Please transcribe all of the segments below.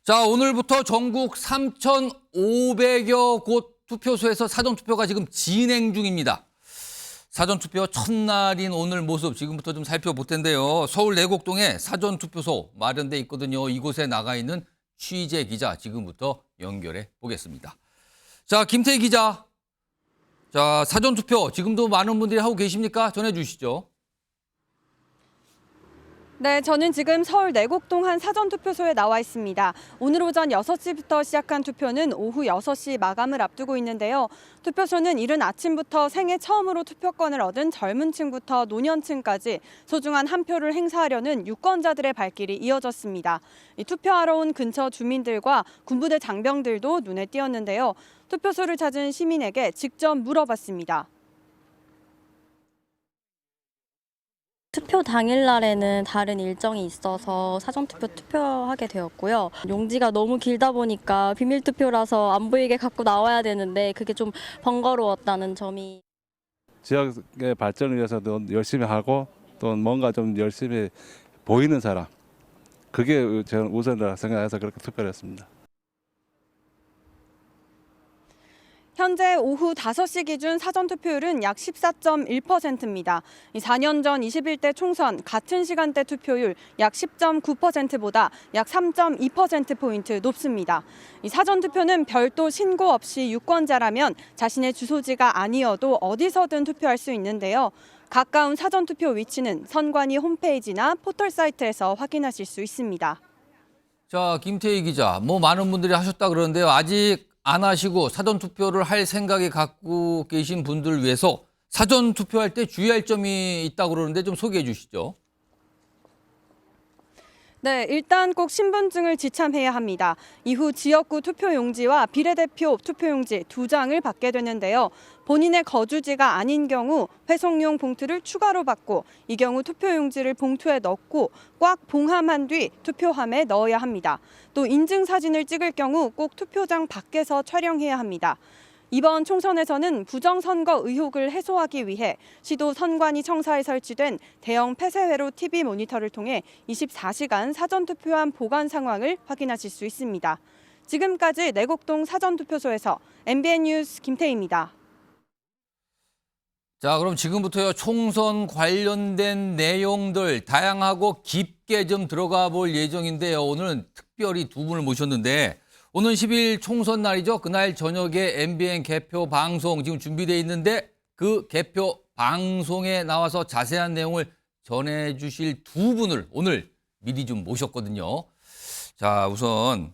자, 오늘부터 전국 3,500여 곳 투표소에서 사전투표가 지금 진행 중입니다. 사전투표 첫날인 오늘 모습 지금부터 좀 살펴볼 텐데요. 서울 내곡동에 사전투표소 마련돼 있거든요. 이곳에 나가 있는 취재 기자 지금부터 연결해 보겠습니다. 자, 김태희 기자. 자, 사전투표 지금도 많은 분들이 하고 계십니까? 전해주시죠. 네, 저는 지금 서울 내곡동 한 사전투표소에 나와 있습니다. 오늘 오전 6시부터 시작한 투표는 오후 6시 마감을 앞두고 있는데요. 투표소는 이른 아침부터 생애 처음으로 투표권을 얻은 젊은 층부터 노년층까지 소중한 한 표를 행사하려는 유권자들의 발길이 이어졌습니다. 투표하러 온 근처 주민들과 군부대 장병들도 눈에 띄었는데요. 투표소를 찾은 시민에게 직접 물어봤습니다. 투표 당일날에는 다른 일정이 있어서 사전투표 투표하게 되었고요. 용지가 너무 길다 보니까 비밀투표라서 안 보이게 갖고 나와야 되는데 그게 좀 번거로웠다는 점이. 지역의 발전을 위해서도 열심히 하고 또 뭔가 좀 열심히 보이는 사람. 그게 저는 우선이라고 생각해서 그렇게 투표를 했습니다. 현재 오후 5시 기준 사전투표율은 약 14.1%입니다. 4년 전 21대 총선 같은 시간대 투표율 약 10.9%보다 약 3.2%포인트 높습니다. 사전투표는 별도 신고 없이 유권자라면 자신의 주소지가 아니어도 어디서든 투표할 수 있는데요. 가까운 사전투표 위치는 선관위 홈페이지나 포털 사이트에서 확인하실 수 있습니다. 자, 김태희 기자. 많은 분들이 하셨다 그러는데요. 아직 안 하시고 사전투표를 할 생각이 갖고 계신 분들을 위해서 사전투표할 때 주의할 점이 있다고 그러는데 좀 소개해 주시죠. 네, 일단 꼭 신분증을 지참해야 합니다. 이후 지역구 투표용지와 비례대표 투표용지 2장을 받게 되는데요. 본인의 거주지가 아닌 경우 회송용 봉투를 추가로 받고 이 경우 투표용지를 봉투에 넣고 꽉 봉함한 뒤 투표함에 넣어야 합니다. 또 인증사진을 찍을 경우 꼭 투표장 밖에서 촬영해야 합니다. 이번 총선에서는 부정선거 의혹을 해소하기 위해 시도 선관위 청사에 설치된 대형 폐쇄회로 TV 모니터를 통해 24시간 사전투표함 보관 상황을 확인하실 수 있습니다. 지금까지 내곡동 사전투표소에서 MBN 뉴스 김태희입니다. 자, 그럼 지금부터요. 총선 관련된 내용들 다양하고 깊게 좀 들어가 볼 예정인데요. 오늘은 특별히 두 분을 모셨는데 오는 10일 총선 날이죠. 그날 저녁에 MBN 개표 방송 지금 준비되어 있는데 그 개표 방송에 나와서 자세한 내용을 전해주실 두 분을 오늘 미리 좀 모셨거든요. 자, 우선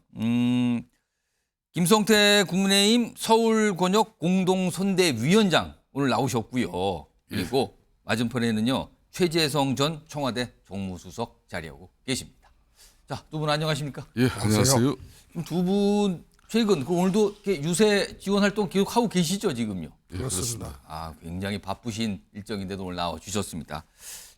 김성태 국민의힘 서울권역 공동선대위원장 오늘 나오셨고요. 그리고 맞은편에는요. 최재성 전 청와대 정무수석 자리하고 계십니다. 자, 두 분 안녕하십니까? 예, 안녕하세요. 두 분 최근 오늘도 유세 지원 활동 계속하고 계시죠, 지금요? 예, 그렇습니다. 아, 굉장히 바쁘신 일정인데도 오늘 나와 주셨습니다.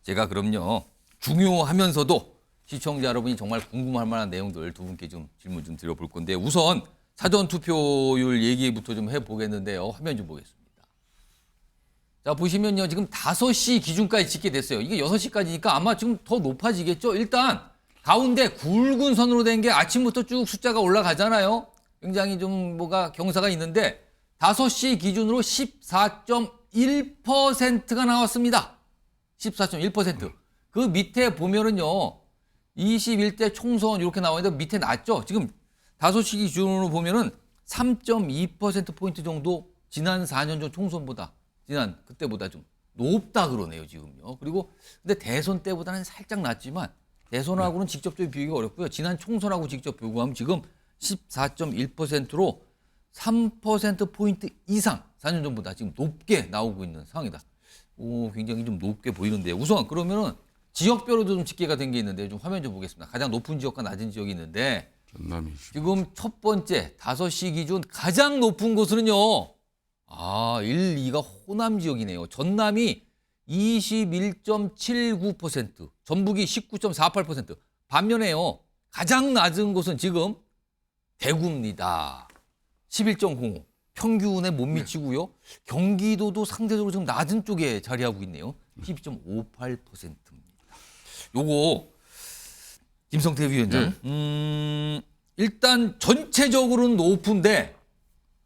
제가 그럼요. 중요하면서도 시청자 여러분이 정말 궁금할 만한 내용들 두 분께 좀 질문 좀 드려볼 건데 우선 사전 투표율 얘기부터 좀 해보겠는데요. 화면 좀 보겠습니다. 자, 보시면요. 지금 5시 기준까지 찍게 됐어요. 이게 6시까지니까 아마 지금 더 높아지겠죠? 일단 가운데 굵은 선으로 된 게 아침부터 쭉 숫자가 올라가잖아요. 굉장히 좀 뭐가 경사가 있는데 5시 기준으로 14.1%가 나왔습니다. 14.1%. 그 밑에 보면은요. 21대 총선 이렇게 나와 있는데 밑에 낮죠. 지금 5시 기준으로 보면은 3.2%포인트 정도 지난 4년 전 총선보다 지난 그때보다 좀 높다 그러네요, 지금요. 그리고 근데 대선 때보다는 살짝 낮지만 대선하고는 직접적인 비교가 어렵고요. 지난 총선하고 직접 비교하면 지금 14.1%로 3%포인트 이상 4년 전보다 지금 높게 나오고 있는 상황이다. 오, 굉장히 좀 높게 보이는데요. 우선 그러면은 지역별로도 좀 집계가 된 게 있는데 좀 화면 좀 보겠습니다. 가장 높은 지역과 낮은 지역이 있는데 전남이 지금 첫 번째 5시 기준 가장 높은 곳은요. 1, 2가 호남 지역이네요. 전남이 21.79%, 전북이 19.48%. 반면에요. 가장 낮은 곳은 지금 대구입니다. 11.05. 평균에 못 미치고요. 경기도도 상대적으로 좀 낮은 쪽에 자리하고 있네요. 12.58%입니다. 요거 김성태 위원장. 일단 전체적으로는 높은데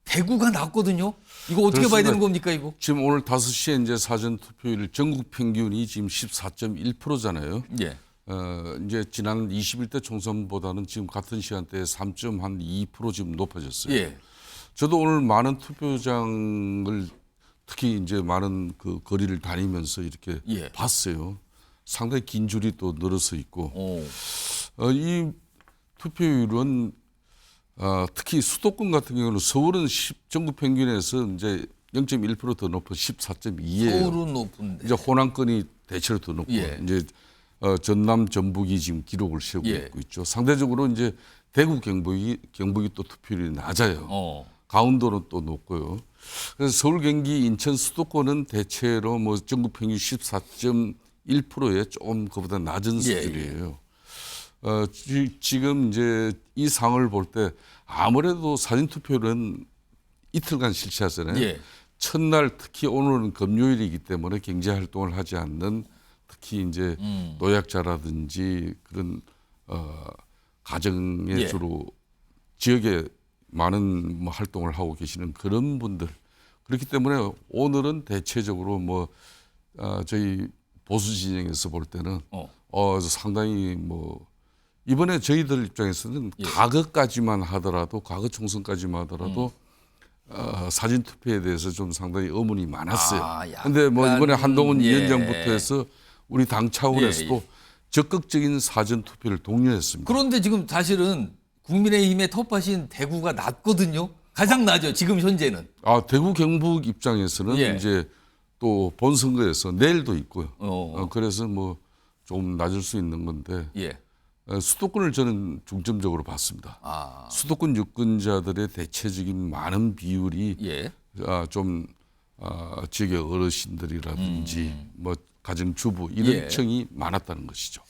대구가 낮거든요. 이거 어떻게 봐야 그렇습니다. 되는 겁니까, 이거? 지금 오늘 5시에 이제 사전 투표율 전국 평균이 지금 14.1%잖아요. 예. 이제 지난 21대 총선보다는 지금 같은 시간대에 3.2% 지금 높아졌어요. 예. 저도 오늘 많은 투표장을 특히 이제 많은 그 거리를 다니면서 이렇게 예. 봤어요. 상당히 긴 줄이 또 늘어서 있고 오. 이 투표율은 특히 수도권 같은 경우는 서울은 전국 평균에서 이제 0.1%더 높아 14.2예요. 서울은 높은데. 이제 호남권이 대체로 더 높고 예. 이제 전남 전북이 지금 기록을 세우고 예. 있고 있죠. 상대적으로 이제 대구 경북이 또 투표율이 낮아요. 강원도는 또 높고요. 그래서 서울, 경기, 인천, 수도권은 대체로 뭐 전국 평균 14.1%에 조금 그보다 낮은 수준이에요. 지금 이제 이 상황을 볼 때 아무래도 사전 투표는 이틀간 실시하잖아요. 예. 첫날 특히 오늘은 금요일이기 때문에 경제 활동을 하지 않는 특히 이제 노약자라든지 그런 가정에 예. 주로 지역에 많은 뭐 활동을 하고 계시는 그런 분들 그렇기 때문에 오늘은 대체적으로 뭐 저희 보수 진영에서 볼 때는 상당히 뭐 이번에 저희들 입장에서는 예. 과거까지만 하더라도 과거 총선까지만 하더라도 사진 투표에 대해서 좀 상당히 의문이 많았어요. 그런데 뭐 이번에 한동훈 예. 위원장부터 해서 우리 당 차원에서도 예. 적극적인 사전 투표를 독려했습니다. 그런데 지금 사실은 국민의힘의 텃밭인 대구가 낮거든요. 가장 낮죠. 지금 현재는. 대구 경북 입장에서는 예. 이제 또 본선거에서 내일도 있고요. 어. 그래서 뭐 좀 낮을 수 있는 건데 예. 수도권을 저는 중점적으로 봤습니다. 수도권 유권자들의 대체적인 많은 비율이 예. 좀 지역의 어르신들이라든지 뭐 가정주부 이런 예. 층이 많았다는 것이죠.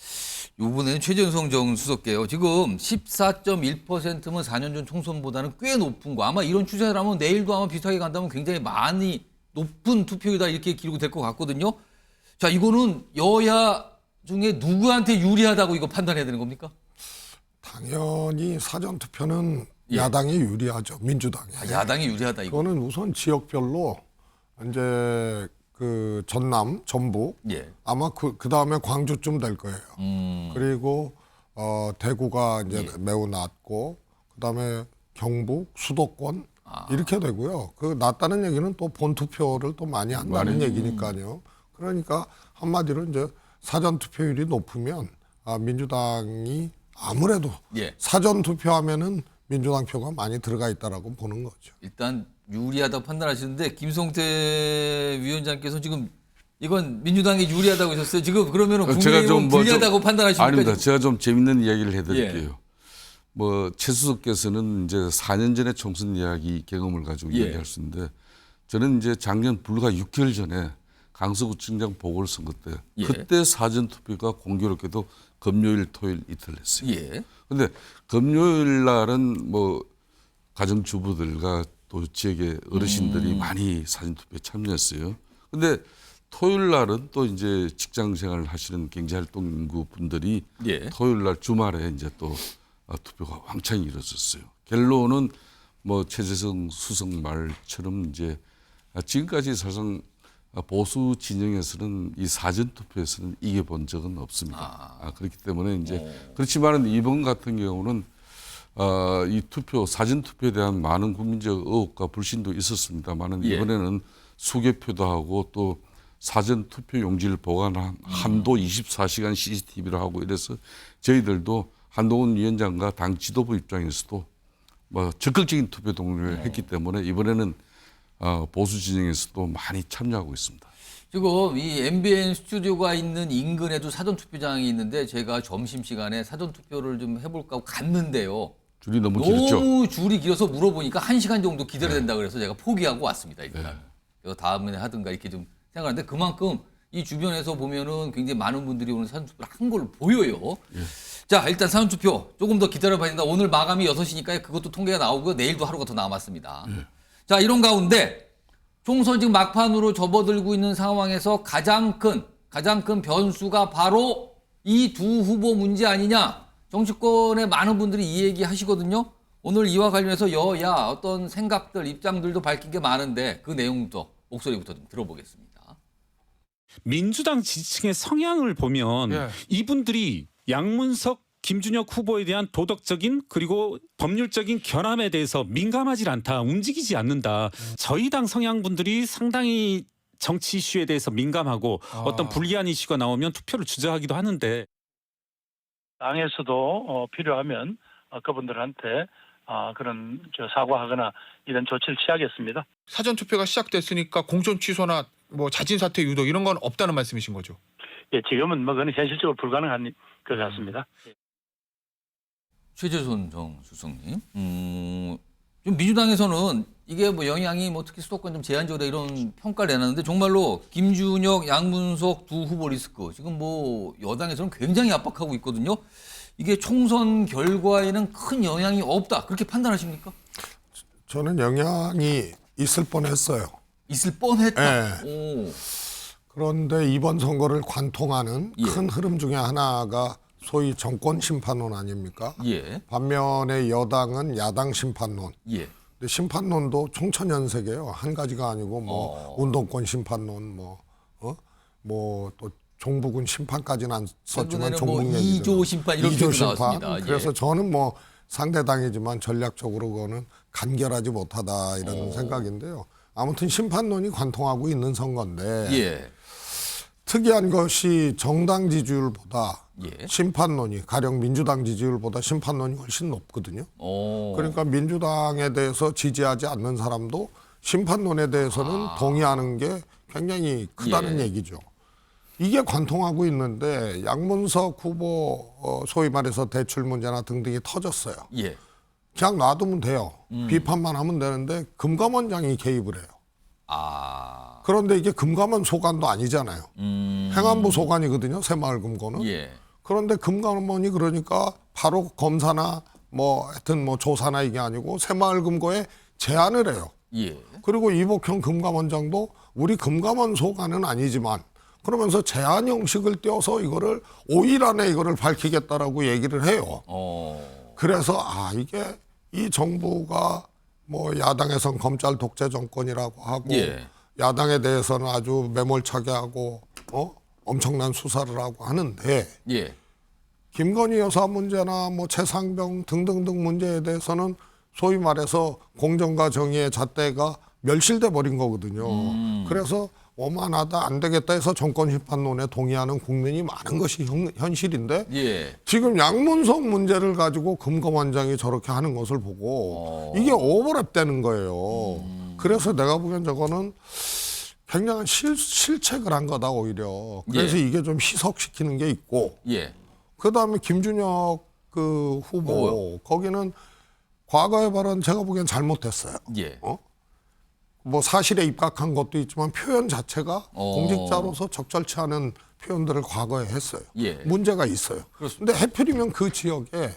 이번에는 최재성 전 수석께요. 지금 14.1%면 4년 전 총선보다는 꽤 높은 거. 아마 이런 추세라면 내일도 아마 비슷하게 간다면 굉장히 많이 높은 투표율이다 이렇게 기록이 될 것 같거든요. 자, 이거는 여야 중에 누구한테 유리하다고 이거 판단해야 되는 겁니까? 당연히 사전 투표는 예. 야당이 유리하죠. 민주당이. 야당이 유리하다 이거. 이거는 우선 지역별로 이제 그 전남, 전북 예. 아마 그 다음에 광주쯤 될 거예요. 그리고 대구가 이제 예. 매우 낮고 그다음에 경북, 수도권 이렇게 되고요. 그 낮다는 얘기는 또 본투표를 또 많이 한다는 얘기니까요. 그러니까 한마디로 이제 사전 투표율이 높으면 민주당이 아무래도 예. 사전 투표하면은 민주당 표가 많이 들어가 있다라고 보는 거죠. 일단 유리하다고 판단하시는데 김성태 위원장께서 지금 이건 민주당이 유리하다고 하셨어요. 지금 그러면 국민의힘은 불리하다고 판단하십니까? 아닙니다. 지금? 제가 좀 재밌는 이야기를 해드릴게요. 뭐 최 수석께서는 이제 4년 전에 총선 이야기 경험을 가지고 예. 얘기할 수 있는데 저는 이제 작년 불과 6개월 전에 강서구청장 보궐선거 때 예. 그때 사전 투표가 공교롭게도 금요일, 토요일 이틀 했어요. 예. 근데 금요일 날은 뭐 가정주부들과 또 지역의 어르신들이 많이 사전 투표에 참여했어요. 근데 토요일 날은 또 이제 직장 생활을 하시는 경제활동 인구 분들이 예. 토요일 날 주말에 이제 또 투표가 왕창 이루어졌어요. 결론은 뭐 최재성 수석 말처럼 이제 지금까지 사실상 보수 진영에서는 이 사전 투표에서는 이겨본 적은 없습니다. 그렇기 때문에 이제 그렇지만은 이번 같은 경우는 이 투표 사전 투표에 대한 많은 국민적 의혹과 불신도 있었습니다만은 예. 이번에는 수개표도 하고 또 사전 투표 용지를 보관한 한도 24시간 CCTV를 하고 이래서 저희들도 한동훈 위원장과 당 지도부 입장에서도 뭐 적극적인 투표 동료를 했기 때문에 이번에는 보수 진영에서도 많이 참여하고 있습니다. 지금 이 MBN 스튜디오가 있는 인근에도 사전투표장이 있는데 제가 점심시간에 사전투표를 좀 해볼까 하고 갔는데요. 줄이 너무 길었죠? 너무 줄이 길어서 물어보니까 1시간 정도 기다려야 된다 그래서 제가 포기하고 왔습니다. 일단. 그래서 다음에 하든가 이렇게 좀 생각하는데 그만큼 이 주변에서 보면은 굉장히 많은 분들이 오늘 사전투표를 한 걸로 보여요. 자, 일단 사전투표 조금 더 기다려봐야 된다. 오늘 마감이 6시니까 그것도 통계가 나오고요. 내일도 하루가 더 남았습니다. 자, 이런 가운데 총선 지금 막판으로 접어들고 있는 상황에서 가장 큰 변수가 바로 이 두 후보 문제 아니냐. 정치권의 많은 분들이 이 얘기 하시거든요. 오늘 이와 관련해서 여야 어떤 생각들, 입장들도 밝힌 게 많은데 그 내용부터 목소리부터 좀 들어보겠습니다. 민주당 지지층의 성향을 보면 예. 이분들이 양문석, 김준혁 후보에 대한 도덕적인 그리고 법률적인 결함에 대해서 민감하지 않다, 움직이지 않는다. 저희 당 성향분들이 상당히 정치 이슈에 대해서 민감하고 어떤 불리한 이슈가 나오면 투표를 주저하기도 하는데 당에서도 필요하면 그분들한테 그런 사과하거나 이런 조치를 취하겠습니다. 사전 투표가 시작됐으니까 공천 취소나 뭐 자진 사퇴 유도 이런 건 없다는 말씀이신 거죠? 예, 지금은 뭐 그건 현실적으로 불가능한 것 같습니다. 최재선 정 수석님, 좀 민주당에서는 이게 뭐 영향이 뭐 특히 수도권 좀 제한적이다 이런 평가를 내놨는데 정말로 김준혁, 양문석 두 후보 리스크 지금 뭐 여당에서는 굉장히 압박하고 있거든요. 이게 총선 결과에는 큰 영향이 없다 그렇게 판단하십니까? 저는 영향이 있을 뻔했어요. 있을 뻔했다. 예. 오. 그런데 이번 선거를 관통하는 예. 큰 흐름 중에 하나가 소위 정권 심판론 아닙니까? 예. 반면에 여당은 야당 심판론. 예. 근데 심판론도 총천연색이에요. 한 가지가 아니고 뭐 운동권 심판론 뭐 또 종북은 심판까지는 안 썼지만 최근에는 뭐 종북 2조 심판 이런 표현도 나왔습니다. 예. 그래서 저는 뭐 상대당이지만 전략적으로 그거는 간결하지 못하다 이런 생각인데요. 아무튼 심판론이 관통하고 있는 선거인데 예. 특이한 것이 정당 지지율보다 예. 심판론이 가령 민주당 지지율보다 심판론이 훨씬 높거든요. 오. 그러니까 민주당에 대해서 지지하지 않는 사람도 심판론에 대해서는 동의하는 게 굉장히 크다는 예. 얘기죠. 이게 관통하고 있는데 양문석 후보 소위 말해서 대출 문제나 등등이 터졌어요. 예. 그냥 놔두면 돼요. 비판만 하면 되는데 금감원장이 개입을 해요. 아. 그런데 이게 금감원 소관도 아니잖아요. 행안부 소관이거든요. 새마을금고는. 예. 그런데 금감원이 그러니까 바로 검사나 뭐 하여튼 뭐 조사나 이게 아니고 새마을금고에 제안을 해요. 예. 그리고 이복형 금감원장도 우리 금감원 소관은 아니지만 그러면서 제안 형식을 떼어서 이거를 5일 안에 이거를 밝히겠다라고 얘기를 해요. 그래서 이게 이 정부가 뭐 야당에선 검찰 독재 정권이라고 하고 예. 야당에 대해서는 아주 매몰차게 하고 엄청난 수사를 하고 하는데 예. 김건희 여사 문제나 뭐 최상병 등등등 문제에 대해서는 소위 말해서 공정과 정의의 잣대가 멸실돼 버린 거거든요. 그래서 오만하다 안 되겠다 해서 정권 심판론에 동의하는 국민이 많은 것이 현실인데 예. 지금 양문석 문제를 가지고 금감원장이 저렇게 하는 것을 보고 이게 오버랩되는 거예요. 그래서 내가 보기엔 저거는 굉장한 실책을 한 거다 오히려. 그래서 예. 이게 좀 희석시키는 게 있고 예. 그다음에 김준혁 그 후보 거기는 과거의 발언 제가 보기엔 잘못됐어요. 예. 뭐 사실에 입각한 것도 있지만 표현 자체가 공직자로서 적절치 않은 표현들을 과거에 했어요. 예. 문제가 있어요. 그렇습니다. 근데 해필이면 그 지역에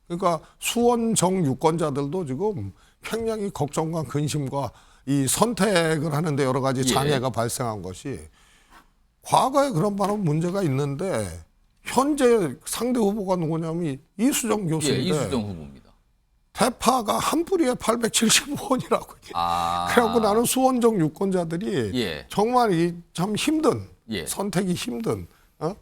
그러니까 수원 정 유권자들도 지금 굉장히 걱정과 근심과 이 선택을 하는데 여러 가지 장애가 발생한 것이 과거에 그런 발언 문제가 있는데 현재 상대 후보가 누구냐면 이수정 교수인데 예. 이수정 후보입니다. 대파가 한 뿌리에 875원이라고. 그래갖고 나는 수원정 유권자들이 예. 정말 참 힘든 예. 선택이 힘든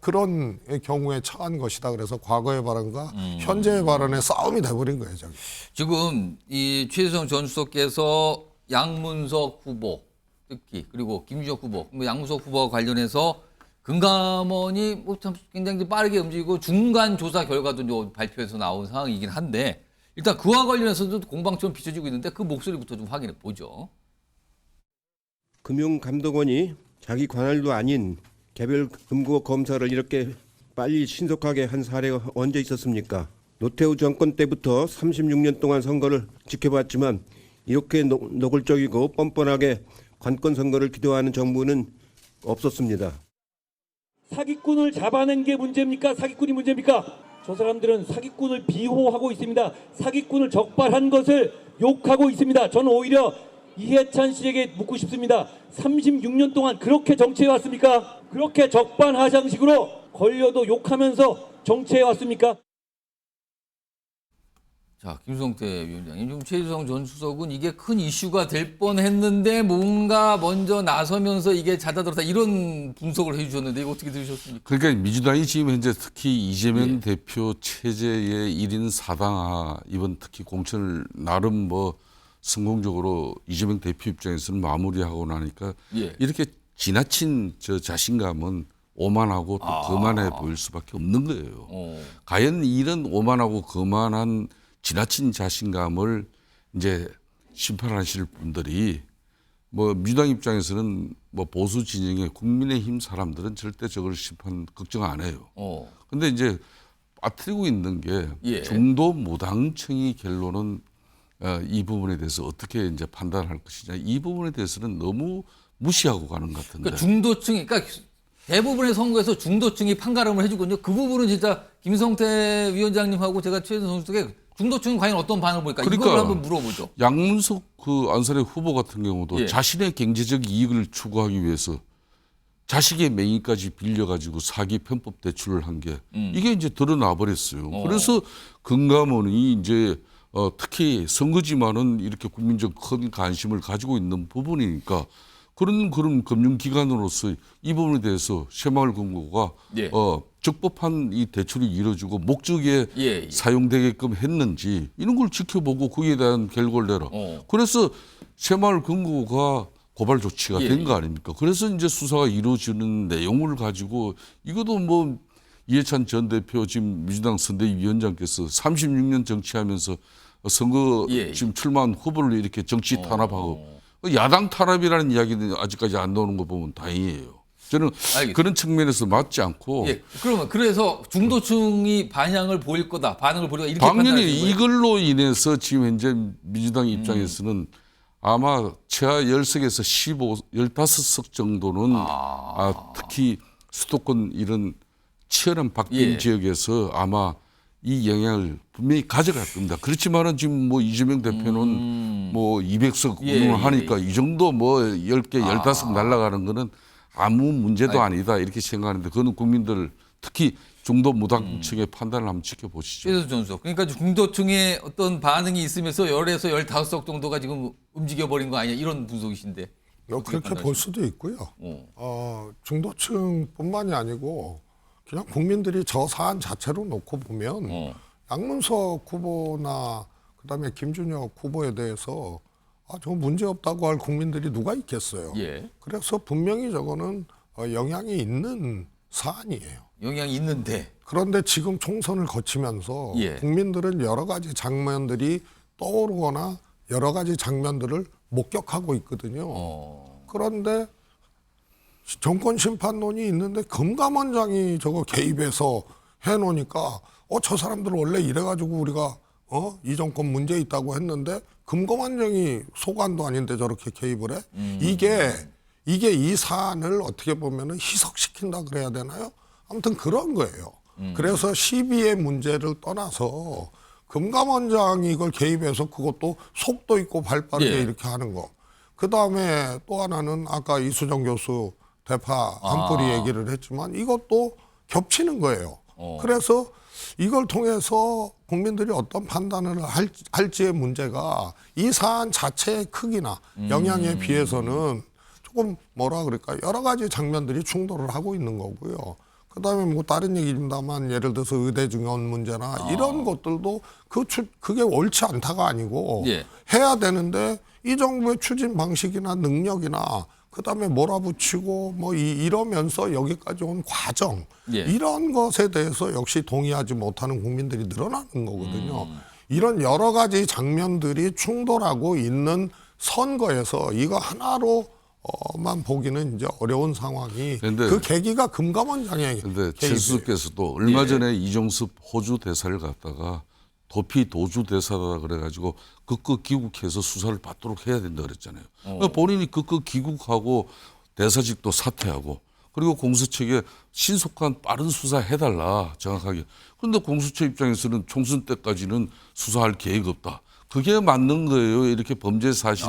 그런 경우에 처한 것이다. 그래서 과거의 발언과 현재의 발언의 싸움이 돼버린 거예요. 저기. 지금 이 최재성 전 수석께서 양문석 후보 특히 그리고 김준혁 후보, 뭐 양문석 후보와 관련해서 금감원이 뭐 참 굉장히 빠르게 움직이고 중간 조사 결과도 이제 발표해서 나온 상황이긴 한데 일단 그와 관련해서도 공방처럼 비춰지고 있는데 그 목소리부터 좀 확인해 보죠. 금융감독원이 자기 관할도 아닌 개별 금고 검사를 이렇게 빨리 신속하게 한 사례가 언제 있었습니까? 노태우 정권 때부터 36년 동안 선거를 지켜봤지만 이렇게 노골적이고 뻔뻔하게 관권 선거를 기도하는 정부는 없었습니다. 사기꾼을 잡아낸 게 문제입니까? 사기꾼이 문제입니까? 저 사람들은 사기꾼을 비호하고 있습니다. 사기꾼을 적발한 것을 욕하고 있습니다. 저는 오히려 이해찬 씨에게 묻고 싶습니다. 36년 동안 그렇게 정치해 왔습니까? 그렇게 적반하장식으로 걸려도 욕하면서 정치해 왔습니까? 자, 김성태 위원장님, 지금 최재성 전 수석은 이게 큰 이슈가 될 뻔했는데 뭔가 먼저 나서면서 이게 잦아들었다 이런 분석을 해주셨는데 이거 어떻게 들으셨습니까? 그러니까 민주당이 지금 현재 특히 이재명 예. 대표 체제의 1인 4당화 이번 특히 공천을 나름 뭐 성공적으로 이재명 대표 입장에서는 마무리하고 나니까 예. 이렇게 지나친 저 자신감은 오만하고 또 거만해 보일 수밖에 없는 거예요. 과연 이런 오만하고 거만한 지나친 자신감을 이제 심판하실 분들이 뭐 민주당 입장에서는 뭐 보수 진영의 국민의힘 사람들은 절대 저걸 심판 걱정 안 해요. 근데 이제 빠뜨리고 있는 게 예. 중도 무당청이 결론은 이 부분에 대해서 어떻게 이제 판단할 것이냐 이 부분에 대해서는 너무 무시하고 가는 것 같은데. 그러니까 중도층이, 그러니까 대부분의 선거에서 중도층이 판가름을 해주거든요. 그 부분은 진짜 김성태 위원장님하고 제가 최재성 선수에게 중도층은 과연 어떤 반응을 보일까? 그러니까 이걸 한번 물어보죠. 양문석 그 안산의 후보 같은 경우도 예. 자신의 경제적 이익을 추구하기 위해서 자식의 명의까지 빌려가지고 사기 편법 대출을 한 게 이게 이제 드러나 버렸어요. 그래서 금감원이 이제 특히 선거지만은 이렇게 국민적 큰 관심을 가지고 있는 부분이니까 그런 금융기관으로서 이 부분에 대해서 새마을금고가 예. 적법한 이 대출이 이루어지고 목적에 예. 사용되게끔 했는지 이런 걸 지켜보고 거기에 대한 결과를 내라. 그래서 새마을금고가 고발 조치가 예. 된 거 아닙니까? 그래서 이제 수사가 이루어지는 내용을 가지고 이것도 뭐 이해찬 전 대표 지금 민주당 선대위원장께서 36년 정치하면서 선거 예. 지금 출마한 후보를 이렇게 정치 탄압하고 야당 탄압이라는 이야기는 아직까지 안 나오는 거 보면 다행이에요. 저는 알겠습니다. 그런 측면에서 맞지 않고 예. 그러면 그래서 중도층이 반응을 보일 거다. 반응을 보일 거다. 이렇게 당연히 판단하시는 거예요? 이걸로 인해서 지금 현재 민주당 입장에서는 아마 최하 10석에서 15석 정도는 특히 수도권 이런 치열한 박빙 예. 지역에서 아마 이 영향을 분명히 가져갈 겁니다. 그렇지만은 지금 뭐 이재명 대표는 뭐 200석 예, 운영을 하니까 이 정도 뭐 10개, 15석 날아가는 거는 아무 문제도 아니다 이렇게 생각하는데 그거는 국민들 특히 중도 무당층의 판단을 한번 지켜보시죠. 최재성 전 수석. 그러니까 중도층의 어떤 반응이 있으면서 10에서 15석 정도가 지금 움직여버린 거 아니냐 이런 분석이신데. 그렇게 볼 수도 있고요. 중도층뿐만이 아니고 그냥 국민들이 저 사안 자체로 놓고 보면 양문석 후보나 그다음에 김준혁 후보에 대해서 저거 문제 없다고 할 국민들이 누가 있겠어요. 예. 그래서 분명히 저거는 영향이 있는 사안이에요. 영향이 있는데. 그런데 지금 총선을 거치면서 예. 국민들은 여러 가지 장면들이 떠오르거나 여러 가지 장면들을 목격하고 있거든요. 그런데 정권 심판론이 있는데 금감원장이 저거 개입해서 해놓으니까 저 사람들 원래 이래가지고 우리가 이 정권 문제 있다고 했는데 금감원장이 소관도 아닌데 저렇게 개입을 해? 이게 이 사안을 어떻게 보면은 희석시킨다 그래야 되나요? 아무튼 그런 거예요. 그래서 시비의 문제를 떠나서 금감원장이 이걸 개입해서 그것도 속도 있고 발빠르게 예. 이렇게 하는 거. 그 다음에 또 하나는 아까 이수정 교수 대파 한뿌리 얘기를 했지만 이것도 겹치는 거예요. 그래서 이걸 통해서 국민들이 어떤 판단을 할지의 문제가 이 사안 자체의 크기나 영향에 비해서는 조금 뭐라 그럴까 여러 가지 장면들이 충돌을 하고 있는 거고요. 그다음에 뭐 다른 얘기입니다만 예를 들어서 의대 증원 문제나 이런 것들도 그게 옳지 않다가 아니고 예. 해야 되는데 이 정부의 추진 방식이나 능력이나 그다음에 몰아붙이고 뭐 이러면서 여기까지 온 과정 예. 이런 것에 대해서 역시 동의하지 못하는 국민들이 늘어나는 거거든요. 이런 여러 가지 장면들이 충돌하고 있는 선거에서 이거 하나로만 보기는 이제 어려운 상황이 근데- 그 계기가 금감원장의 그런데 개입이에요. 최수께서도 얼마 예. 전에 이종섭 호주 대사를 갖다가 도피 도주 대사다 그래가지고 극극 귀국해서 수사를 받도록 해야 된다 그랬잖아요. 그러니까 본인이 극극 귀국하고 대사직도 사퇴하고 그리고 공수처에 신속한 빠른 수사 해달라 정확하게. 그런데 공수처 입장에서는 총선 때까지는 수사할 계획 없다. 그게 맞는 거예요. 이렇게 범죄 사실이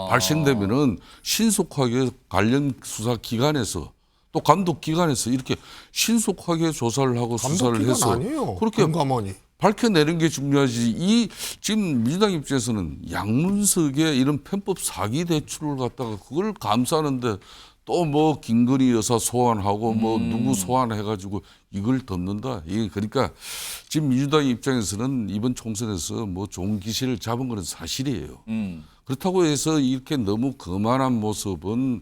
발생되면은 신속하게 관련 수사 기관에서 또 감독 기관에서 이렇게 신속하게 조사를 하고 수사를 감독기관 해서 아니에요. 그렇게 금감원이. 밝혀내는 게 중요하지. 이 지금 민주당 입장에서는 양문석의 이런 편법 사기 대출을 갖다가 그걸 감싸는데 또 뭐 김건희 여사 소환하고 뭐 누구 소환해가지고 이걸 덮는다. 이게 그러니까 지금 민주당 입장에서는 이번 총선에서 뭐 좋은 기세를 잡은 건 사실이에요. 그렇다고 해서 이렇게 너무 거만한 모습은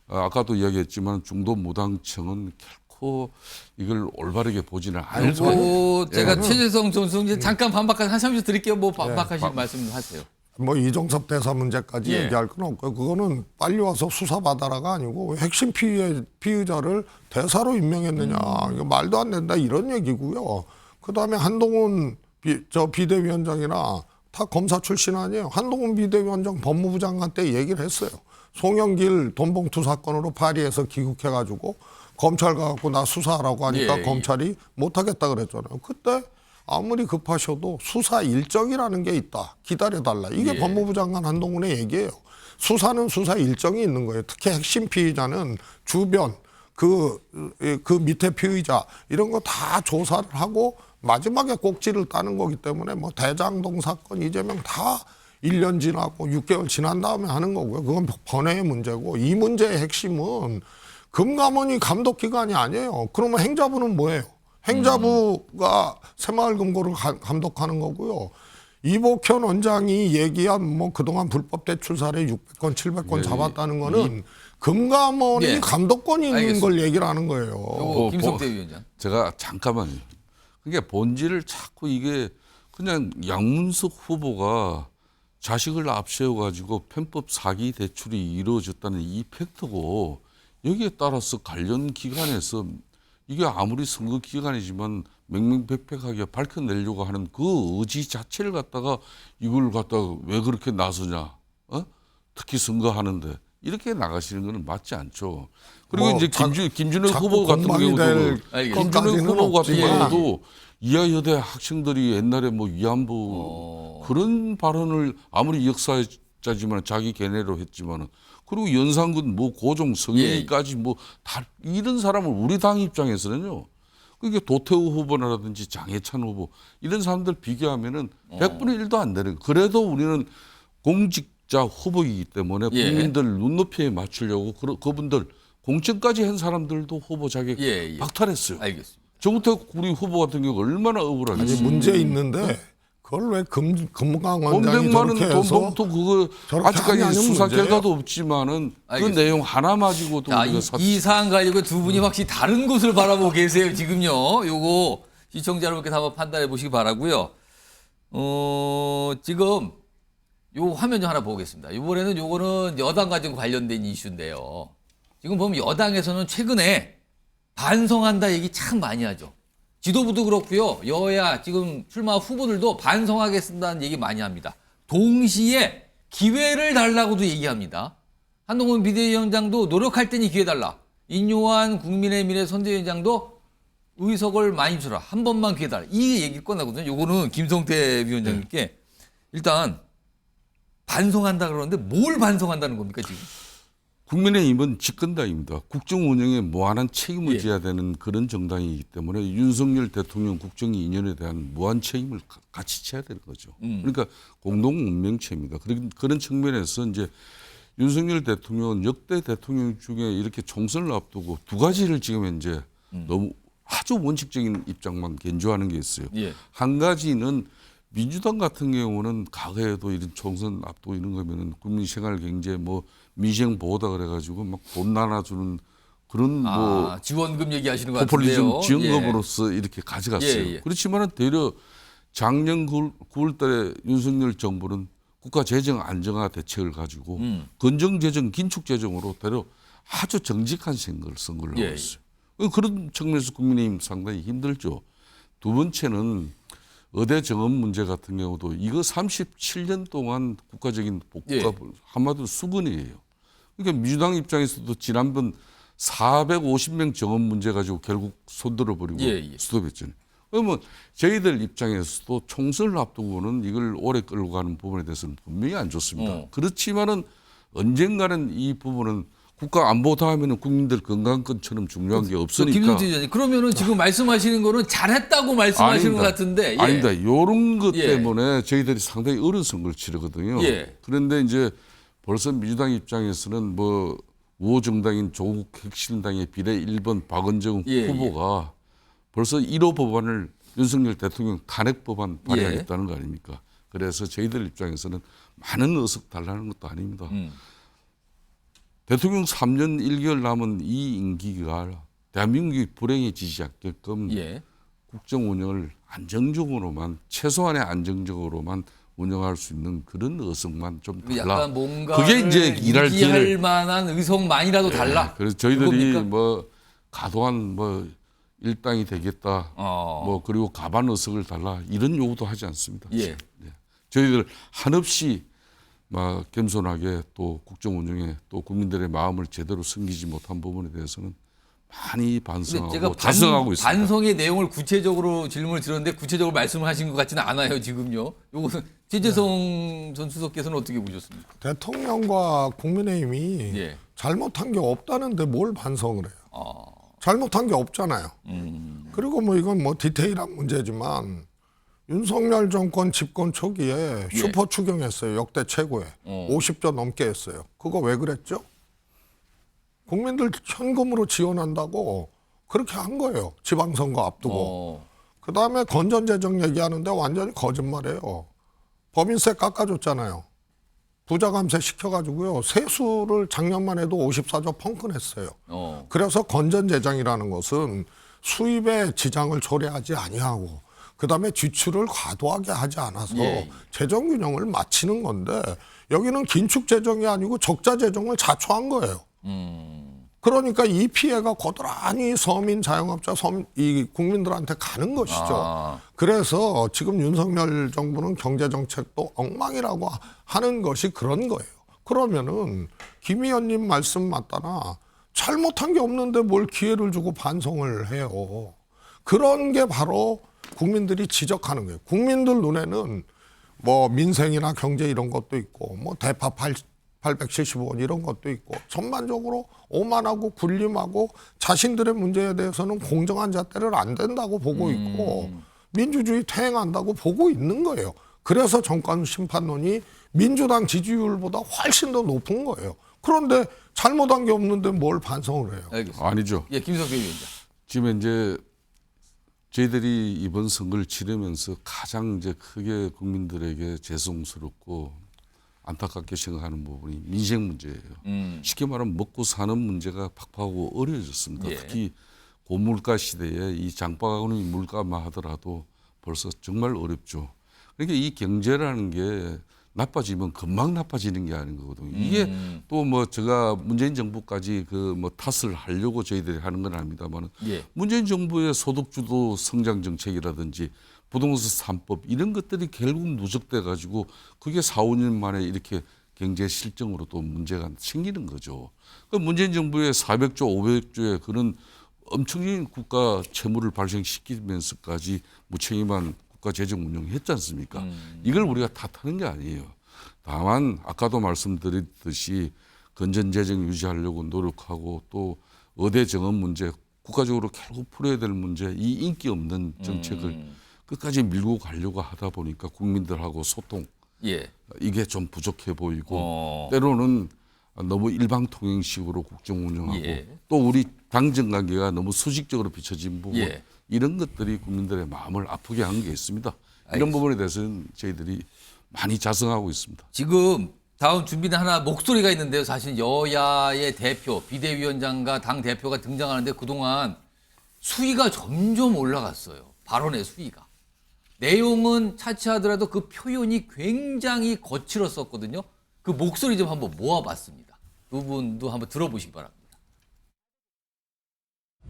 아까도 이야기했지만 중도 무당청은 결코 이걸 올바르게 보지는 않을 거예요. 그리고 제가 최재성 선수 이제 잠깐 반박까지 한 30초 드릴게요. 뭐 반박하실 말씀 하세요. 뭐 이종섭 대사 문제까지 예. 얘기할 건 없고요. 그거는 빨리 와서 수사받아라가 아니고 핵심 피의자를 대사로 임명했느냐. 이거 말도 안 된다 이런 얘기고요. 그다음에 한동훈 비대위원장이나 다 검사 출신 아니에요. 한동훈 비대위원장 법무부 장관 때 얘기를 했어요. 송영길 돈봉투 사건으로 파리에서 귀국해가지고 검찰 가갖고 나 수사하라고 하니까 예, 예. 검찰이 못하겠다 그랬잖아요. 그때 아무리 급하셔도 수사 일정이라는 게 있다. 기다려달라. 이게 예. 법무부 장관 한동훈의 얘기예요. 수사는 수사 일정이 있는 거예요. 특히 핵심 피의자는 주변 그 밑에 피의자 이런 거 다 조사를 하고 마지막에 꼭지를 따는 거기 때문에 뭐 대장동 사건 이재명 다 1년 지나고 6개월 지난 다음에 하는 거고요. 그건 번외의 문제고 이 문제의 핵심은 금감원이 감독기관이 아니에요. 그러면 행자부는 뭐예요? 행자부가 새마을금고를 감독하는 거고요. 이복현 원장이 얘기한 뭐 그동안 불법 대출 사례 600건, 700건 잡았다는 거는 금감원이 예. 감독권이 있는 알겠습니다. 걸 얘기를 하는 거예요. 요거 김성태 위원장. 제가 잠깐만요. 그게 본질을 자꾸 이게 그냥 양문석 후보가 자식을 앞세워가지고 편법 사기 대출이 이루어졌다는 이 팩트고 여기에 따라서 관련 기관에서 이게 아무리 선거 기간이지만 명명백백하게 밝혀내려고 하는 그 의지 자체를 갖다가 이걸 갖다가 왜 그렇게 나서냐? 특히 선거하는데 이렇게 나가시는 거는 맞지 않죠. 그리고 뭐 이제 김준호 후보 같은 경우도 김준호 후보 같은 경우도 이하여대 학생들이 옛날에 뭐 위안부 그런 발언을 아무리 역사자지만 자기 견해로 했지만은 그리고 연상군 뭐 고종 성인까지 뭐 다 이런 사람을 우리 당 입장에서는요. 그게 도태우 후보라든지 장해찬 후보 이런 사람들 비교하면은 100분의 1도 안 되는. 그래도 우리는 공직자 후보이기 때문에 국민들 눈높이에 맞추려고 그분들 공천까지 한 사람들도 후보 자격 박탈했어요. 알겠습니다. 정우택 우리 후보 같은 경우 얼마나 억울하겠어요. 아니 문제 있는데 그걸 왜 금강원장이 500만 원 저렇게 해서 돈봉투 그거 아직까지 수사 결과도 없지만은 그 알겠습니다. 내용 하나 가지고도 자, 우리가 이 사안 가지고 두 분이 확실히 다른 곳을 바라보고 계세요, 지금요. 요거 시청자 여러분께서 한번 판단해 보시기 바라고요. 지금 요 화면 좀 하나 보겠습니다. 이번에는 요거는 여당 가지고 관련된 이슈인데요. 지금 보면 여당에서는 최근에 반성한다 얘기 참 많이 하죠. 지도부도 그렇고요. 여야 지금 출마 후보들도 반성하겠다는 얘기 많이 합니다. 동시에 기회를 달라고도 얘기합니다. 한동훈 비대위원장도 노력할 테니 기회 달라. 인요한 국민의미래 선대위원장도 의석을 많이 주라. 한 번만 기회 달라. 이 얘기를 꺼내거든요. 요거는 김성태 위원장님께 일단 반성한다 그러는데 뭘 반성한다는 겁니까 지금? 국민의힘은 집권당입니다. 국정 운영에 무한한 책임을 져야 되는 그런 정당이기 때문에 윤석열 대통령 국정 이념에 대한 무한 책임을 같이 져야 되는 거죠. 그러니까 공동 운명체입니다. 그런 측면에서 이제 윤석열 대통령은 역대 대통령 중에 이렇게 총선을 앞두고 두 가지를 지금 현재 너무 아주 원칙적인 입장만 견주하는 게 있어요. 한 가지는 민주당 같은 경우는 과거에도 이런 총선 앞두고 이런 거면은 국민 생활 경제 뭐 민생 보호다 그래가지고 막 돈 나눠주는 그런 뭐 지원금 얘기하시는 것 같은데요. 포퓰리즘 지원금으로서 이렇게 가져갔어요. 그렇지만은 되려 작년 9월달에 윤석열 정부는 국가 재정 안정화 대책을 가지고 건정 재정, 긴축 재정으로 되려 아주 정직한 선거를 하고 있어요. 그런 측면에서 국민의힘 상당히 힘들죠. 두 번째는 의대 정원 문제 같은 경우도 이거 37년 동안 국가적인 복구가 한마디로 수건이에요. 그러니까 민주당 입장에서도 지난번 450명 정원 문제 가지고 결국 손들어 버리고 스톱했잖아요. 그러면 저희들 입장에서도 총선을 앞두고는 이걸 오래 끌고 가는 부분에 대해서는 분명히 안 좋습니다. 그렇지만은 언젠가는 이 부분은 국가 안보다 하면은 국민들 건강권처럼 중요한 게 없으니까. 김성태 의원님, 그러면은 지금 말씀하시는 거는 잘했다고 말씀하시는 것 같은데. 예. 아닙니다. 이런 것 예. 때문에 저희들이 상당히 어려운 선거를 치르거든요. 예. 그런데 이제 벌써 민주당 입장에서는 뭐 우호 정당인 조국 혁신당의 비례 1번 박은정 예, 후보가 벌써 1호 법안을 윤석열 대통령 탄핵 법안 예. 발의하겠다는 거 아닙니까? 그래서 저희들 입장에서는 많은 의석 달라는 것도 아닙니다. 대통령 3년 1개월 남은 이 임기가 대한민국이 불행해지지 않게끔 예. 국정 운영을 안정적으로만, 최소한의 안정적으로만 운영할 수 있는 그런 의석만 좀 달라. 약간 뭔가 그게 이제 일할 유지할 기회를. 만한 의석만이라도 달라. 그래서 저희들이 그겁니까? 뭐 과도한 뭐 일당이 되겠다. 뭐 그리고 가반 의석을 달라 이런 요구도 하지 않습니다. 예. 저희들 한없이 막 겸손하게 또 국정 운영에 또 국민들의 마음을 제대로 섬기지 못한 부분에 대해서는 많이 근데 제가 반성하고 자성하고 있습니다. 반성의 내용을 구체적으로 질문을 드렸는데 구체적으로 말씀하신 것 같지는 않아요 지금요. 요것은 최재성 전 수석께서는 어떻게 보셨습니까? 대통령과 국민의힘이 예. 잘못한 게 없다는데 뭘 반성을 해요? 잘못한 게 없잖아요. 그리고 뭐 이건 뭐 디테일한 문제지만 윤석열 정권 집권 초기에 슈퍼 추경했어요. 역대 최고에 50조 넘게 했어요. 그거 왜 그랬죠? 국민들 현금으로 지원한다고 그렇게 한 거예요. 지방선거 앞두고. 그다음에 건전재정 얘기하는데 완전히 거짓말이에요. 법인세 깎아줬잖아요. 부자 감세 시켜가지고요. 세수를 작년만 해도 54조 펑크 냈어요. 그래서 건전재정이라는 것은 수입에 지장을 초래하지 아니하고 그다음에 지출을 과도하게 하지 않아서 재정균형을 맞추는 건데 여기는 긴축재정이 아니고 적자재정을 자초한 거예요. 그러니까 이 피해가 고스란히 서민, 자영업자, 이 국민들한테 가는 것이죠. 그래서 지금 윤석열 정부는 경제정책도 엉망이라고 하는 것이 그런 거예요. 그러면은 김 의원님 말씀 맞다나 잘못한 게 없는데 뭘 기회를 주고 반성을 해요. 그런 게 바로 국민들이 지적하는 거예요. 국민들 눈에는 뭐 민생이나 경제 이런 것도 있고 뭐 대파 875원 이런 것도 있고 전반적으로 오만하고 군림하고 자신들의 문제에 대해서는 공정한 잣대를 안 된다고 보고 있고 민주주의 퇴행한다고 보고 있는 거예요. 그래서 정권 심판론이 민주당 지지율보다 훨씬 더 높은 거예요. 그런데 잘못한 게 없는데 뭘 반성을 해요? 알겠습니다. 아니죠. 예, 김성태 위원장. 지금 이제 저희들이 이번 선거를 치르면서 가장 이제 크게 국민들에게 죄송스럽고 안타깝게 생각하는 부분이 민생 문제예요. 쉽게 말하면 먹고 사는 문제가 팍팍하고 어려워졌습니다. 예. 특히 고물가 시대에 이 장바구니 물가만 하더라도 벌써 정말 어렵죠. 그러니까 이 경제라는 게 나빠지면 금방 나빠지는 게 아닌 거거든요. 이게 또 뭐 제가 문재인 정부까지 그 뭐 탓을 하려고 저희들이 하는 건 아닙니다만 문재인 정부의 소득주도 성장 정책이라든지 부동산 3법 이런 것들이 결국 누적돼 가지고 그게 4, 5년 만에 이렇게 경제 실정으로 또 문제가 생기는 거죠. 그 문재인 정부의 400조, 500조의 그런 엄청난 국가 채무를 발생시키면서까지 무책임한 국가 재정 운영했지 않습니까? 이걸 우리가 탓하는 게 아니에요. 다만 아까도 말씀드렸듯이 건전 재정 유지하려고 노력하고 또 의대 정원 문제, 국가적으로 결국 풀어야 될 문제, 이 인기 없는 정책을 끝까지 밀고 가려고 하다 보니까 국민들하고 소통 이게 좀 부족해 보이고 때로는 너무 일방통행식으로 국정 운영하고 또 우리 당정 관계가 너무 수직적으로 비춰진 부분 이런 것들이 국민들의 마음을 아프게 한 게 있습니다. 이런 부분에 대해서는 저희들이 많이 자성하고 있습니다. 지금 다음 준비된 하나 목소리가 있는데요. 사실 여야의 대표, 비대위원장과 당 대표가 등장하는데 그동안 수위가 점점 올라갔어요. 발언의 수위가. 내용은 차치하더라도 그 표현이 굉장히 거칠었었거든요. 그 목소리 좀 한번 모아봤습니다. 두 분도 한번 들어보시기 바랍니다.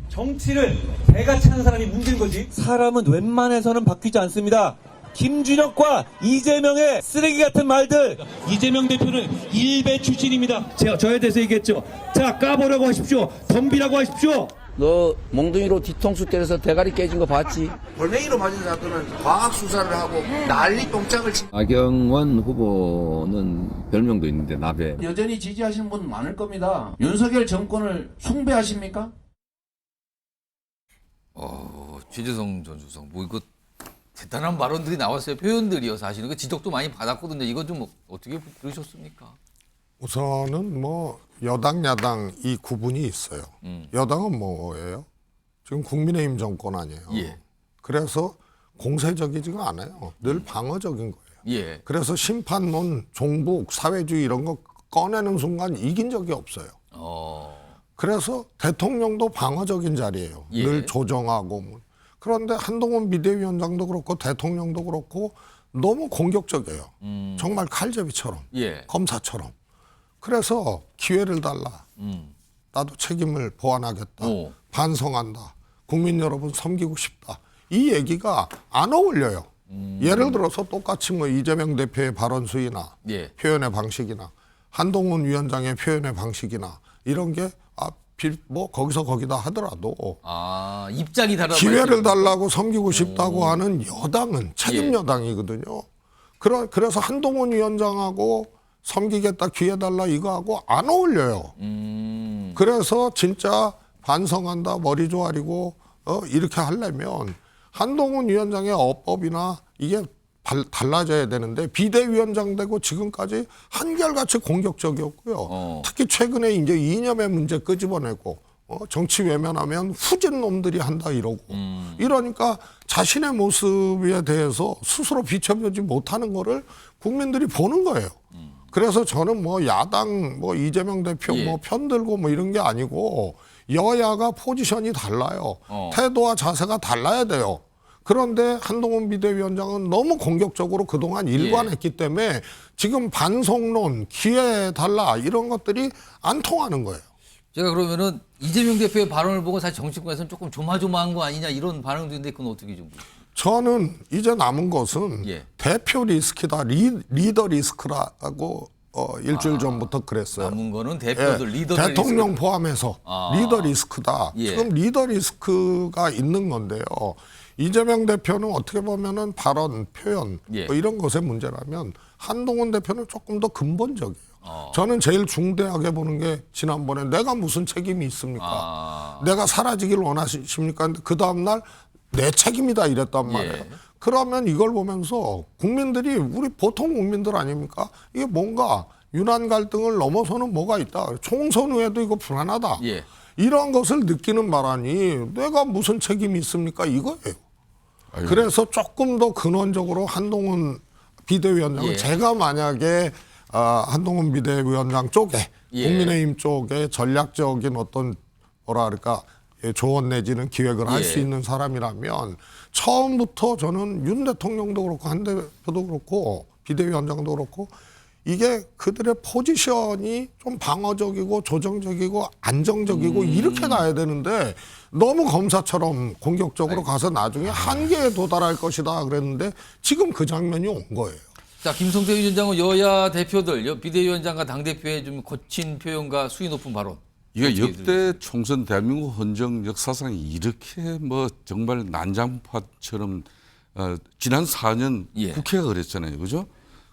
정치를 내가 찾는 사람이 문제인 거지. 사람은 웬만해서는 바뀌지 않습니다. 김준혁과 이재명의 쓰레기 같은 말들. 이재명 대표는 일베 출신입니다. 제가 저에 대해서 얘기했죠. 자, 까보라고 하십시오. 덤비라고 하십시오. 너 몽둥이로 뒤통수 때려서 대가리 깨진 거 봤지? 골뱅이로 맞은 사건은 과학 수사를 하고 난리 똥짝을 치. 나경원 후보는 별명도 있는데 나배. 여전히 지지하시는 분 많을 겁니다. 윤석열 정권을 숭배하십니까? 최재성 전 수석 뭐 이거 대단한 발언들이 나왔어요. 표현들이요. 사실은 그 지적도 많이 받았거든요. 이거 좀 어떻게 들으셨습니까? 우선은 뭐 여당 야당 이 구분이 있어요. 여당은 뭐예요? 지금 국민의힘 정권 아니에요. 예. 그래서 공세적이지가 않아요. 늘 방어적인 거예요. 예. 그래서 심판론, 종북, 사회주의 이런 거 꺼내는 순간 이긴 적이 없어요. 그래서 대통령도 방어적인 자리예요. 예. 늘 조정하고. 뭐. 그런데 한동훈 비대위원장도 그렇고 대통령도 그렇고 너무 공격적이에요. 정말 칼제비처럼, 예. 검사처럼. 그래서 기회를 달라. 나도 책임을 보완하겠다. 오. 반성한다. 국민 여러분 섬기고 싶다. 이 얘기가 안 어울려요. 예를 들어서 똑같이 뭐 이재명 대표의 발언 수위나 예. 표현의 방식이나 한동훈 위원장의 표현의 방식이나 이런 게 뭐 거기서 거기다 하더라도 입장이 다르다. 기회를 달라고 섬기고 싶다고 하는 여당은 책임 예. 여당이거든요. 그래서 한동훈 위원장하고 섬기겠다 기회 달라 이거하고 안 어울려요. 그래서 진짜 반성한다 머리 조아리고 이렇게 하려면 한동훈 위원장의 어법이나 이게 달라져야 되는데 비대위원장 되고 지금까지 한결같이 공격적이었고요. 특히 최근에 이제 이념의 문제 끄집어내고 정치 외면하면 후진 놈들이 한다 이러고 이러니까 자신의 모습에 대해서 스스로 비춰보지 못하는 거를 국민들이 보는 거예요. 그래서 저는 뭐 야당 뭐 이재명 대표 예. 뭐 편들고 뭐 이런 게 아니고 여야가 포지션이 달라요. 태도와 자세가 달라야 돼요. 그런데 한동훈 비대위원장은 너무 공격적으로 그동안 일관했기 때문에 지금 반성론, 기회 달라 이런 것들이 안 통하는 거예요. 제가 그러면은 이재명 대표의 발언을 보고 사실 정치권에서는 조금 조마조마한 거 아니냐 이런 반응도 있는데 그건 어떻게 좀 보세요? 저는 이제 남은 것은 예. 대표 리스크다, 리더 리스크라고 일주일 전부터 그랬어요. 남은 거는 대표들 예, 리더들 대통령 리스크. 포함해서 리더 리스크다. 예. 지금 리더 리스크가 있는 건데요. 이재명 대표는 어떻게 보면은 발언, 표현 예. 뭐 이런 것의 문제라면 한동훈 대표는 조금 더 근본적이에요. 저는 제일 중대하게 보는 게 지난번에 내가 무슨 책임이 있습니까? 내가 사라지길 원하십니까? 근데 그 다음날 내 책임이다 이랬단 말이에요. 예. 그러면 이걸 보면서 국민들이 우리 보통 국민들 아닙니까? 이게 뭔가 유난 갈등을 넘어서는 뭐가 있다. 총선 후에도 이거 불안하다. 예. 이런 것을 느끼는 바라니 내가 무슨 책임이 있습니까? 이거예요. 그래서 조금 더 근원적으로 한동훈 비대위원장은 예. 제가 만약에 한동훈 비대위원장 쪽에 예. 국민의힘 쪽에 전략적인 어떤 뭐라 그럴까 조언 내지는 기획을 할 수 예. 있는 사람이라면 처음부터 저는 윤 대통령도 그렇고 한 대표도 그렇고 비대위원장도 그렇고 이게 그들의 포지션이 좀 방어적이고 조정적이고 안정적이고 이렇게 가야 되는데 너무 검사처럼 공격적으로 가서 나중에 한계에 도달할 것이다 그랬는데 지금 그 장면이 온 거예요. 자, 김성태 위원장은 여야 대표들, 비대위원장과 당대표의 좀 거친 표현과 수위 높은 발언. 이게 역대 총선 대한민국 헌정 역사상 이렇게 뭐 정말 난장판처럼 지난 4년 예. 국회가 그랬잖아요. 그죠?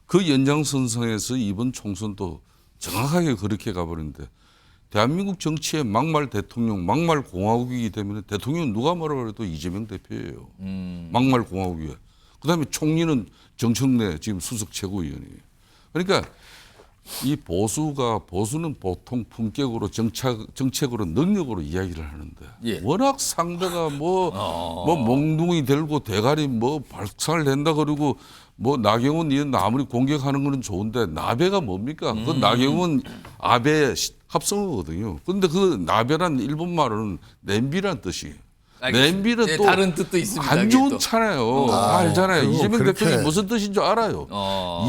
그 연장선상에서 이번 총선도 정확하게 그렇게 가버렸는데 대한민국 정치의 막말 대통령, 막말 공화국이기 때문에 대통령은 누가 뭐라 해도 이재명 대표예요. 막말 공화국이에요. 그다음에 총리는 정청래 지금 수석 최고위원이에요. 그러니까 이 보수는 보통 품격으로 정책으로 능력으로 이야기를 하는데 예. 워낙 상대가 뭐 몽둥이 들고 대가리 뭐 발상을 낸다 그러고 뭐 나경원 이런 아무리 공격하는 거는 좋은데 나베가 뭡니까? 그 나경원 아베 합성어거든요. 그런데 그 나베란 일본 말은 냄비란 뜻이에요. 냄비는 네, 또 다른 뜻도 있습니다. 안 좋잖아요. 다 알잖아요. 그거 이재명 그렇게. 대표님 무슨 뜻인 줄 알아요.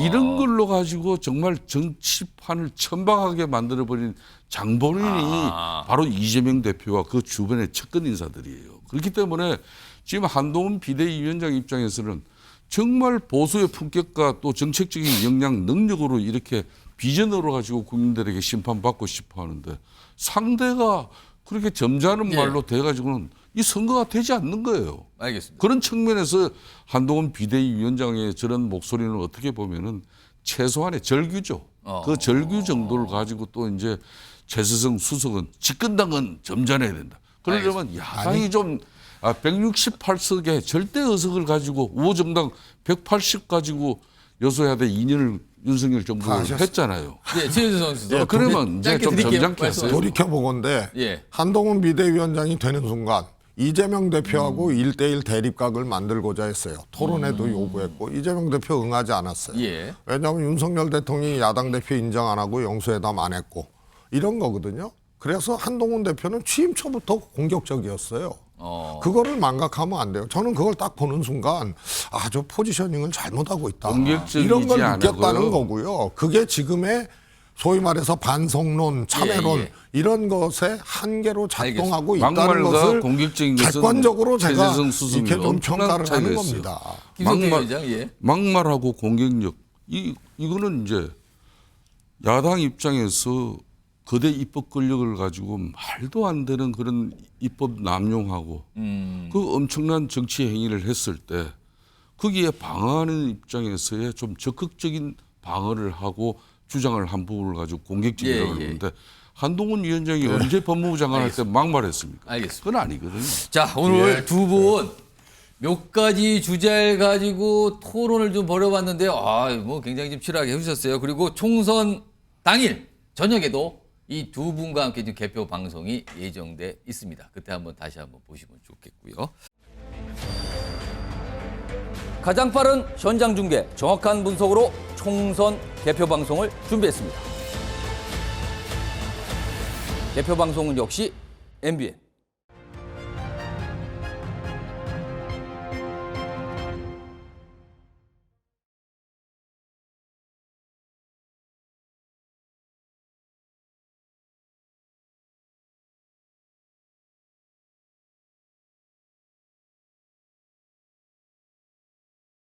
이런 걸로 가지고 정말 정치판을 천박하게 만들어버린 장본인이 바로 이재명 대표와 그 주변의 측근 인사들이에요. 그렇기 때문에 지금 한동훈 비대위원장 입장에서는 정말 보수의 품격과 또 정책적인 역량 능력으로 이렇게 비전으로 가지고 국민들에게 심판받고 싶어 하는데 상대가 그렇게 점잖은 예. 말로 돼가지고는 이 선거가 되지 않는 거예요. 알겠습니다. 그런 측면에서 한동훈 비대위원장의 저런 목소리는 어떻게 보면은 최소한의 절규죠. 그 절규 정도를 가지고 또 이제 최재성 수석은 집권당은 점잖아야 된다. 그러려면 야당이 좀 168석의 절대 의석을 가지고 우호정당 180 가지고 여소야대 2년을 윤석열 정부가 했잖아요. 예, 최윤수 선수. 그러면 이제 좀 점잖게 하세요. 돌이켜보건데 예. 한동훈 비대위원장이 되는 순간 이재명 대표하고 1대1 대립각을 만들고자 했어요. 토론회도 요구했고 이재명 대표 응하지 않았어요. 예. 왜냐하면 윤석열 대통령이 야당 대표 인정 안 하고 영수회담 안 했고 이런 거거든요. 그래서 한동훈 대표는 취임 초부터 공격적이었어요. 그거를 망각하면 안 돼요. 저는 그걸 딱 보는 순간 저 포지셔닝을 잘못하고 있다. 이런 걸 느꼈다는 거고요. 그게 지금의 소위 말해서 반성론, 참회론 이런 것의 한계로 작동하고 있다는 것을 객관적으로 제가 이렇게 좀 평가를 하는 겁니다. 막말하고 공격력 이거는 이제 야당 입장에서 거대 입법 권력을 가지고 말도 안 되는 그런 입법 남용하고 그 엄청난 정치 행위를 했을 때 거기에 방어하는 입장에서의 좀 적극적인 방어를 하고 주장을 한 부분을 가지고 공격적이라고 그러는데 한동훈 위원장이 언제 법무부 장관 할 때 막말했습니까? 알겠습니다. 그건 아니거든요. 자, 오늘 두 분 몇 가지 주제를 가지고 토론을 좀 벌여봤는데요. 뭐 굉장히 좀 치열하게 해주셨어요. 그리고 총선 당일 저녁에도 이 두 분과 함께 지금 개표 방송이 예정돼 있습니다. 그때 다시 한번 보시면 좋겠고요. 가장 빠른 현장 중계, 정확한 분석으로 총선 개표 방송을 준비했습니다. 개표 방송은 역시 MBN